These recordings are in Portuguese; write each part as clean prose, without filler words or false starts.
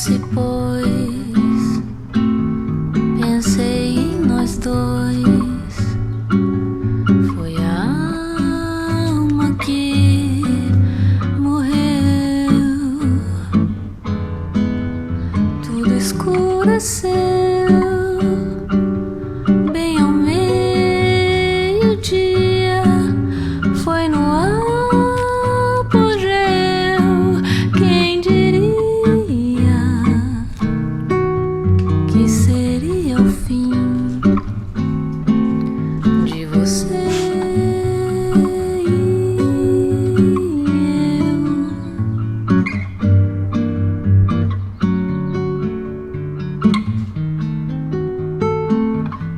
se pôs. Pensei em nós dois. Foi a alma que morreu. Tudo escureceu. Bem ao meio-dia. Foi no apogeu. Quem diria que seria o fim de você e eu.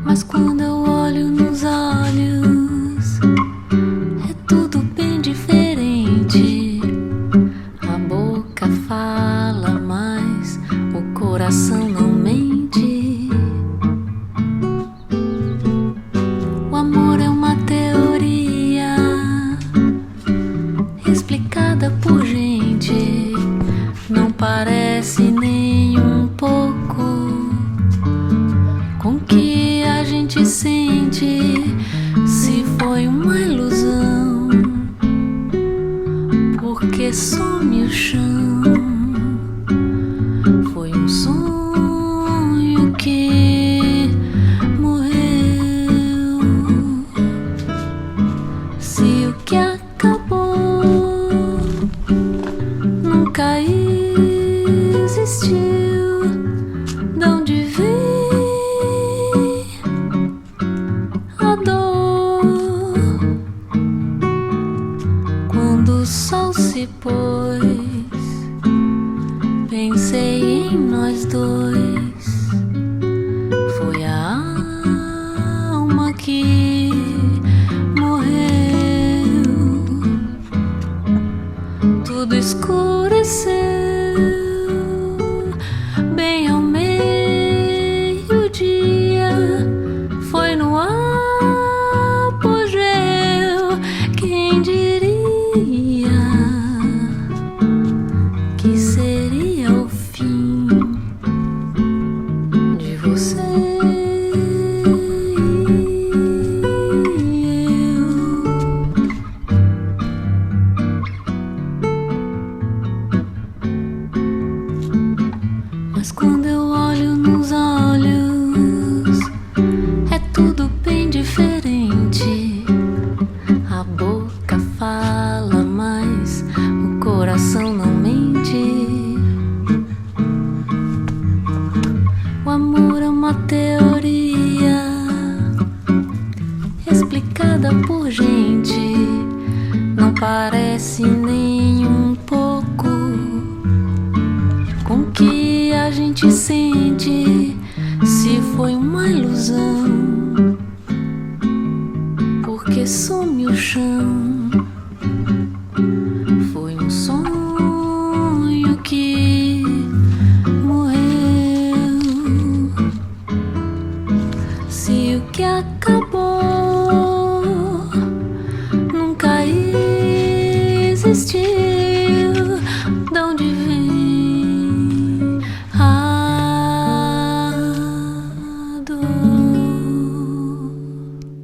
Mas quando eu olho nos olhos, é tudo bem diferente. A boca fala, mas o coração não mente. O amor é uma teoria explicada por gente. Não parece nem um pouco com que a gente sente. Se foi uma ilusão, porque some o chão. Foi um sonho que morreu. Se o que acabou nunca existiu, de onde vem a dor? Quando o sol se pôs, pensei em nós dois. Foi a alma que morreu. Tudo escureceu. Bem ao meio-dia. Foi no apogeu. Quem diria que seria o fim de você e eu. Mas quando eu olho nos olhos, é tudo bem diferente. A boca fala, mas o coração não mente. O amor é uma teoria explicada por gente. Não parece nem um pouco com que a gente sente. Se foi uma ilusão, porque some o chão.